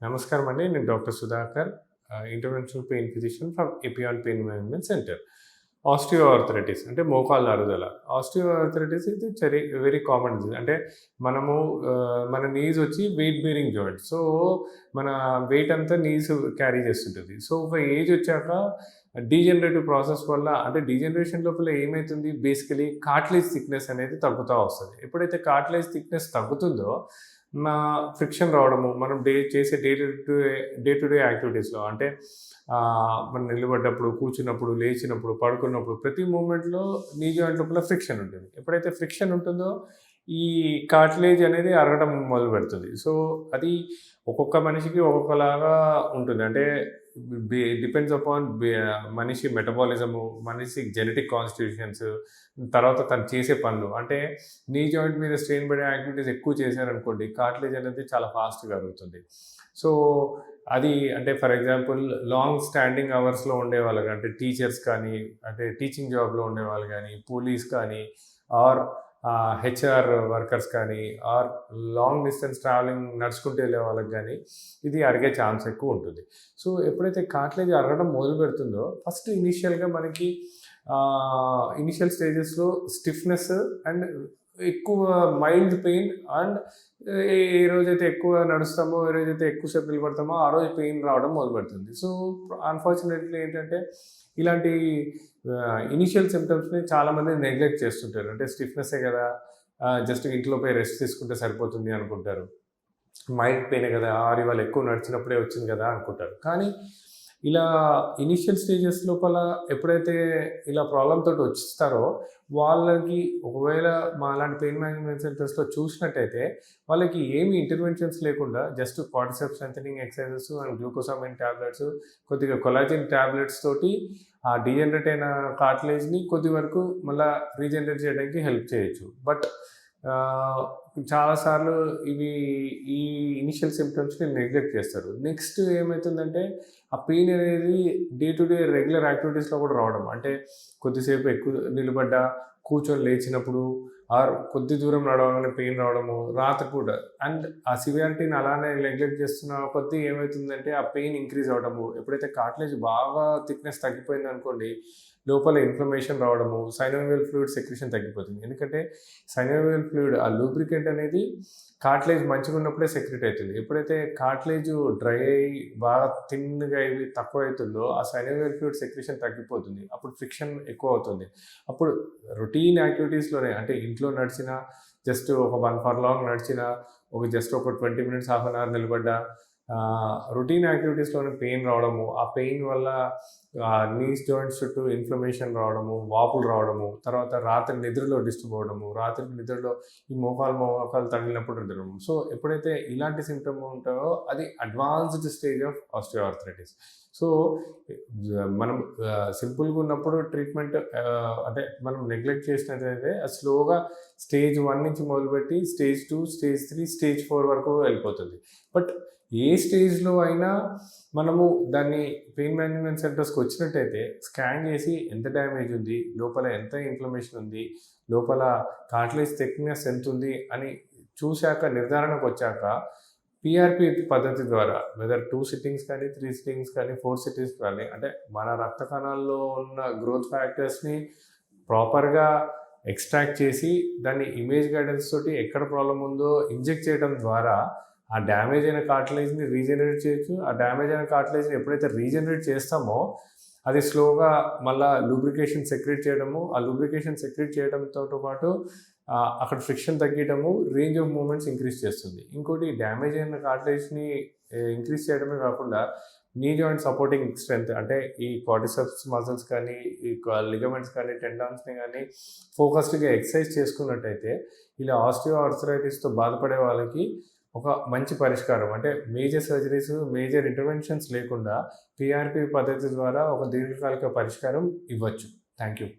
నమస్కారం అండి. నేను doctor Sudhakar, interventional pain physician from Epione pain management centre. Osteo arthritis అంటే మోకాళ్ళ అరుగుదల. ఆస్టియో ఆర్థరైటిస్ ఇది వెరీ కామన్ డిసీజ్. అంటే మనము మన నీస్ వచ్చి వెయిట్ బేరింగ్ జాయింట్. సో, మన వెయిట్ అంతా నీస్ క్యారీ చేస్తుంటది. సో, ఒక ఏజ్ వచ్చాక డీజనరేటివ్ ప్రాసెస్ వల్ల అంటే డీజనరేషన్ లోపల ఏమైతుంది బేసికలీ కార్టిలేజ్ థిక్‌నెస్ అనేది తగ్గుతా వస్తది. ఎప్పుడైతే కార్టిలేజ్ థిక్‌నెస్ తగ్గుతుందో మా ఫ్రిక్షన్ రావడము, మనం చేసే డే టు డే యాక్టివిటీస్‌లో అంటే మనం నిలబడ్డప్పుడు, కూర్చున్నప్పుడు, లేచినప్పుడు, పడుకున్నప్పుడు ప్రతి మూవ్‌మెంట్‌లో నీ జాయింట్ లోపల ఫ్రిక్షన్ ఉంటుంది. ఎప్పుడైతే ఫ్రిక్షన్ ఉంటుందో ఈ కార్టిలేజ్ అనేది అరగడం మొదలుపెడుతుంది. సో, అది ఒక్కొక్క మనిషికి ఒక్కొక్కలాగా ఉంటుంది. అంటే డిపెండ్స్ అపాన్ మనిషి మెటబాలిజము, మనిషి జెనెటిక్ కాన్స్టిట్యూషన్స్, తర్వాత తను చేసే పనులు. అంటే నీ జాయింట్ మీద స్ట్రెయిన్ పడే యాక్టివిటీస్ ఎక్కువ చేశారనుకోండి, కార్టిలేజ్ అనేది చాలా ఫాస్ట్‌గా అరుగుతుంది. సో, అది అంటే ఫర్ ఎగ్జాంపుల్ లాంగ్ స్టాండింగ్ అవర్స్‌లో ఉండేవాళ్ళు అంటే టీచర్స్ కానీ, అంటే టీచింగ్ జాబ్‌లో ఉండేవాళ్ళు గానీ, పోలీస్ కానీ ఆర్ హెచ్ఆర్ వర్కర్స్ కానీ ఆర్ లాంగ్ డిస్టెన్స్ ట్రావెలింగ్ నడుచుకుంటూ వెళ్ళే వాళ్ళకి కానీ ఇది అరిగే ఛాన్స్ ఎక్కువ ఉంటుంది. సో, ఎప్పుడైతే కార్టిలేజ్ అరగడం మొదలు పెడుతుందో ఫస్ట్ ఇనీషియల్‌గా మనకి ఇనీషియల్ స్టేజెస్‌లో స్టిఫ్‌నెస్ అండ్ ఎక్కువ మైల్డ్ పెయిన్ అండ్ ఏ రోజైతే ఎక్కువ నడుస్తామో, ఏ రోజైతే ఎక్కువసేపు నిలబడతామో ఆ రోజు పెయిన్ రావడం మొదలుపెడుతుంది. సో, అన్‌ఫార్చునేట్‌లీ ఏంటంటే ఇలాంటి ఇనీషియల్ సిమ్టమ్స్‌ని చాలామంది నెగ్లెక్ట్ చేస్తుంటారు. అంటే స్టిఫ్‌నెస్సే కదా! జస్ట్ ఇంట్లో పోయి రెస్ట్ తీసుకుంటే సరిపోతుంది అనుకుంటారు. మైల్డ్ పెయినే కదా! ఇవాళ ఎక్కువ నడిచినప్పుడే వచ్చింది కదా! అనుకుంటారు. కానీ ఇలా ఇనీషియల్ స్టేజెస్ లోపల ఎప్పుడైతే ఇలా ప్రాబ్లమ్ తోటి వచ్చిస్తారో వాళ్ళకి ఒకవేళ మాలాంటి పెయిన్ మేనేజ్మెంట్ సెంటర్స్‌లో చూసినట్టయితే వాళ్ళకి ఏమి ఇంటర్వెన్షన్స్ లేకుండా just quadriceps strengthening exercises and glucosamine tablets, కొద్దిగా కొలాజిన్ టాబ్లెట్స్ తోటి ఆ డీజనరేట్ అయిన కార్టిలేజ్‌ని కొద్ది వరకు మళ్ళా రీజనరేట్ చేయడానికి హెల్ప్ చేయొచ్చు. బట్ చాలా సార్లు ఈ ఇనిషియల్ సిమ్టమ్స్‌ని నెగ్లెక్ట్ చేస్తారు. నెక్స్ట్ ఏమైతుందంటే ఆ పెయిన్ అనేది డే టు డే రెగ్యులర్ యాక్టివిటీస్‌లో కూడా రావడం. అంటే కొద్దిసేపు ఎక్కువ నిలబడ్డా, కూర్చొని లేచినప్పుడు ఆర్ కొద్ది దూరం నడవగానే పెయిన్ రావడము, రాత్రిపూట అండ్ ఆ సివియారిటీని అలానే నెగ్లెక్ట్ చేస్తున్న కొద్దీ ఏమైతుందంటే ఆ పెయిన్ ఇంక్రీజ్ అవ్వడము. ఎప్పుడైతే కార్టిలేజ్ బాగా థిక్‌నెస్ తగ్గిపోయిందనుకోండి, లోపల ఇన్ఫ్లమేషన్ రావడము, సైనోవియల్ ఫ్లూయిడ్ సెక్రీషన్ తగ్గిపోతుంది. ఎందుకంటే సైనోవియల్ ఫ్లూయిడ్ ఆ లూబ్రికెంట్ అనేది కార్టిలేజ్ మంచిగున్నప్పుడే సెక్రీట్ అవుతుంది. ఎప్పుడైతే కార్టిలేజ్ డ్రై అయ్యి బాగా థిన్‌గా అయ్యి తక్కువైతుందో ఆ సైనోవియల్ ఫ్లూయిడ్ సెక్రీషన్ తగ్గిపోతుంది. అప్పుడు ఫ్రిక్షన్ ఎక్కువ అవుతుంది. అప్పుడు రొటీన్ యాక్టివిటీస్‌లోనే అంటే ఇంట్లో నడిచినా, జస్ట్ ఒక 1 ఫర్లాంగ్ నడిచినా, జస్ట్ ఒక 20 మినిట్స్, హాఫ్ అన్ అవర్ నిలబడ్డా రొటీన్ యాక్టివిటీస్‌లోనే పెయిన్ రావడము, ఆ పెయిన్ వల్ల నీస్ జాయింట్స్ చుట్టూ ఇన్ఫ్లమేషన్ రావడము, వాపులు రావడము, తర్వాత రాత్రి నిద్రలో డిస్టర్బ్ అవ్వడము, రాత్రి నిద్రలో ఈ మోకాలు తగిలినప్పుడు నిద్రపోవడం. సో, ఎప్పుడైతే ఇలాంటి సింప్టమ్ ఉంటాయో అది advanced stage of osteoarthritis. So, మనం సింపుల్‌గా ఉన్నప్పుడు ట్రీట్మెంట్ అంటే మనం నెగ్లెక్ట్ చేసినట్టయితే అది స్లోగా స్టేజ్ 1 నుంచి మొదలుపెట్టి స్టేజ్ 2, స్టేజ్ 3, స్టేజ్ 4 వరకు వెళ్ళిపోతుంది. బట్ ఏ స్టేజ్‌లో అయినా మనము దాన్ని పెయిన్ మేనేజ్మెంట్ సెంటర్స్‌కి వచ్చినట్టయితే స్కాన్ చేసి ఎంత డ్యామేజ్ ఉంది, లోపల ఎంత ఇన్ఫ్లమేషన్ ఉంది, లోపల కార్టిలేజ్ థిక్‌నెస్ ఎంతుంది అని చూశాక నిర్ధారణకొచ్చాక పీఆర్‌పీ పద్ధతి ద్వారా వెదర్ 2 సిట్టింగ్స్ కానీ, 3 సిట్టింగ్స్ కానీ, 4 సిట్టింగ్స్ కానీ అంటే మన రక్త కణాల్లో ఉన్న గ్రోత్ ఫ్యాక్టర్స్‌ని ప్రాపర్‌గా ఎక్స్ట్రాక్ట్ చేసి దాన్ని ఇమేజ్ గైడెన్స్ తోటి ఎక్కడ ప్రాబ్లమ్ ఉందో ఇంజెక్ట్ చేయడం ద్వారా ఆ డ్యామేజ్ అయిన కార్టిలేజ్‌ని రీజనరేట్ చేయొచ్చు. ఆ డ్యామేజ్ అయిన కార్టిలేజ్‌ని ఎప్పుడైతే రీజనరేట్ చేస్తామో అది స్లోగా మళ్ళా లూబ్రికేషన్ సెక్రీట్ చేయడము, ఆ లూబ్రికేషన్ సెక్రీట్ చేయడంతో పాటు అక్కడ ఫ్రిక్షన్ తగ్గియడము, రేంజ్ ఆఫ్ మూవ్‌మెంట్స్ ఇంక్రీజ్ చేస్తుంది. ఇంకోటి డ్యామేజ్ అయిన కార్టిలేజ్‌ని ఇంక్రీజ్ చేయడమే కాకుండా నీ జాయింట్ సపోర్టింగ్ స్ట్రెంత్ అంటే ఈ క్వాడ్రిసెప్స్ మజిల్స్ కానీ, ఈ లిగమెంట్స్ కానీ, టెండాన్స్‌ని కానీ ఫోకస్డ్‌గా ఎక్సర్సైజ్ చేసుకున్నట్టయితే ఇలా ఆస్టియో ఆర్థరైటిస్‌తో బాధపడే వాళ్ళకి ఒక మంచి పరిష్కారం. అంటే మేజర్ సర్జరీస్, మేజర్ ఇంటర్వెన్షన్స్ లేకుండా పీఆర్‌పీ పద్ధతి ద్వారా ఒక దీర్ఘకాలిక పరిష్కారం ఇవ్వచ్చు. Thank you.